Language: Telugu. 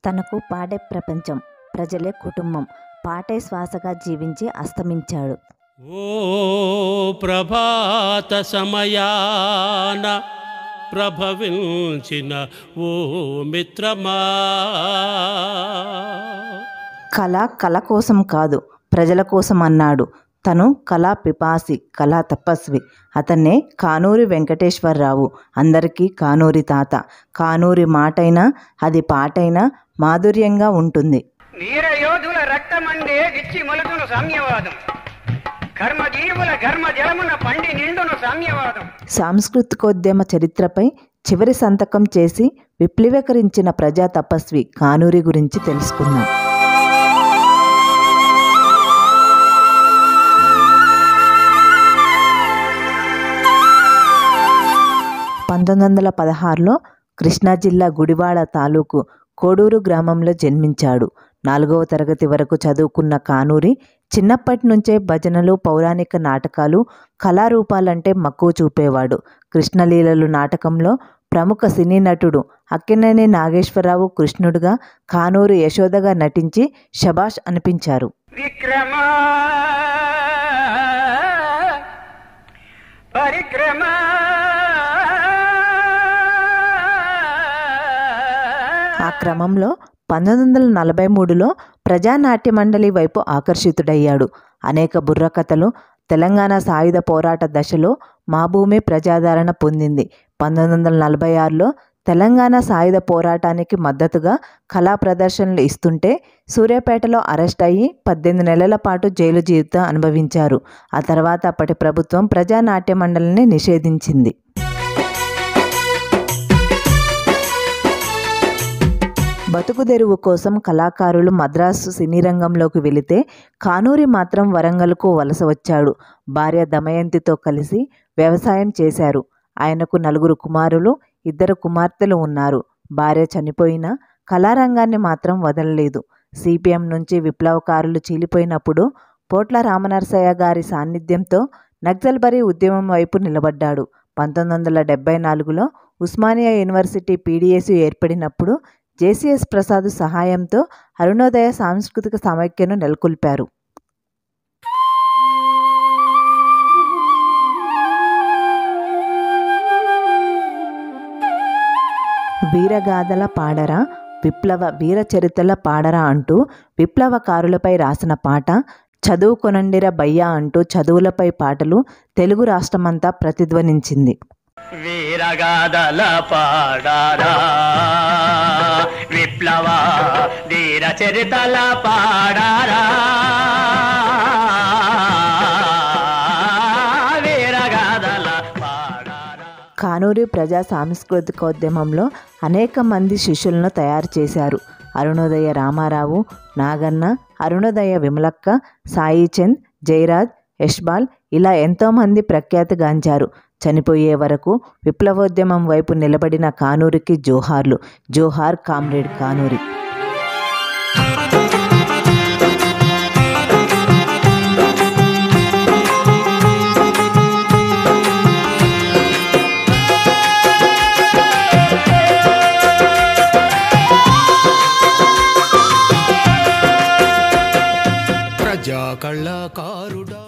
తనకు పాడే ప్రపంచం, ప్రజలే కుటుంబం, పాటే శ్వాసగా జీవించి అస్తమించాడు. ఓ ప్రభాత సమయాన ప్రభవించిన ఓ మిత్రమా. కళ కోసం కాదు, ప్రజల కోసం అన్నాడు. తను కళా పిపాసి, కళా తపస్వి. అతన్నే కానూరి వెంకటేశ్వరరావు, అందరికీ కానూరి తాత. కానూరి మాటైనా అది పాటైనా మాధుర్యంగా ఉంటుంది. వీరయోధుల రక్తమండే విచ్చి మొలకును సామ్యవాదం, కర్మజీవుల ఘర్మ జలమున పండి నిండును సామ్యవాదం. సాంస్కృతికోద్యమ చరిత్రపై చివరి సంతకం చేసి విప్లవీకరించిన ప్రజా తపస్వి కానూరి గురించి తెలుసుకుందాం. 1916లో కృష్ణా జిల్లా గుడివాడ తాలూకు కోడూరు గ్రామంలో జన్మించాడు. 4వ తరగతి వరకు చదువుకున్న కానూరి చిన్నప్పటి నుంచే భజనలు, పౌరాణిక నాటకాలు, కళారూపాలంటే మక్కువ చూపేవాడు. కృష్ణలీలలు నాటకంలో ప్రముఖ సినీ నటుడు అక్కినేని నాగేశ్వరరావు కృష్ణుడిగా, కానూరి యశోదగా నటించి శభాష్ అనిపించారు. ఆ క్రమంలో 1943లో ప్రజానాట్య మండలి వైపు ఆకర్షితుడయ్యాడు. అనేక బుర్రకథలు, తెలంగాణ సాయుధ పోరాట దశలో మా భూమి ప్రజాదరణ పొందింది. 1946లో తెలంగాణ సాయుధ పోరాటానికి మద్దతుగా కళా ప్రదర్శనలు ఇస్తుంటే సూర్యాపేటలో అరెస్ట్ అయ్యి 18 నెలల పాటు జైలు జీవితం అనుభవించారు. ఆ తర్వాత అప్పటి ప్రభుత్వం ప్రజానాట్య మండలిని నిషేధించింది. బతుకుదెరువు కోసం కళాకారులు మద్రాసు సినీ రంగంలోకి వెళితే కానూరి మాత్రం వరంగల్కు వలస వచ్చాడు. భార్య దమయంతితో కలిసి వ్యవసాయం చేశారు. ఆయనకు 4 కుమారులు, 2 కుమార్తెలు ఉన్నారు. భార్య చనిపోయినా కళారంగాన్ని మాత్రం వదలలేదు. సిపిఎం నుంచి విప్లవకారులు చీలిపోయినప్పుడు పోట్ల రామనరసయ్య గారి సాన్నిధ్యంతో నక్సల్బరీ ఉద్యమం వైపు నిలబడ్డాడు. 1974లో ఉస్మానియా యూనివర్సిటీ పీడిఎస్ ఏర్పడినప్పుడు జేసీఎస్ ప్రసాద్ సహాయంతో అరుణోదయ సాంస్కృతిక సమైక్యను నెలకొల్పారు. వీరగాథల పాడరా, విప్లవ వీర చరిత్రల పాడరా అంటూ విప్లవకారులపై రాసిన పాట, చదువుకొనండిరా బయ్యా అంటూ చదువులపై పాటలు తెలుగు రాష్ట్రమంతా ప్రతిధ్వనించింది. వీరగాథల పాడరా, విప్లవ వీర చరితల పాడరా, వీరగాథల పాడరా. కానూరి ప్రజా సాంస్కృతికోద్యమంలో అనేక మంది శిష్యులను తయారు చేశారు. అరుణోదయ రామారావు, నాగన్న, అరుణోదయ విమలక్క, సాయిచంద్, జయరాజ్, యశ్బాల్ ఇలా ఎంతోమంది ప్రఖ్యాతిగాంచారు. చనిపోయే వరకు విప్లవోద్యమం వైపు నిలబడిన కానూరికి జోహార్లు. జోహార్ కామ్రేడ్ కానూరి. ప్రజా కళాకారుడా.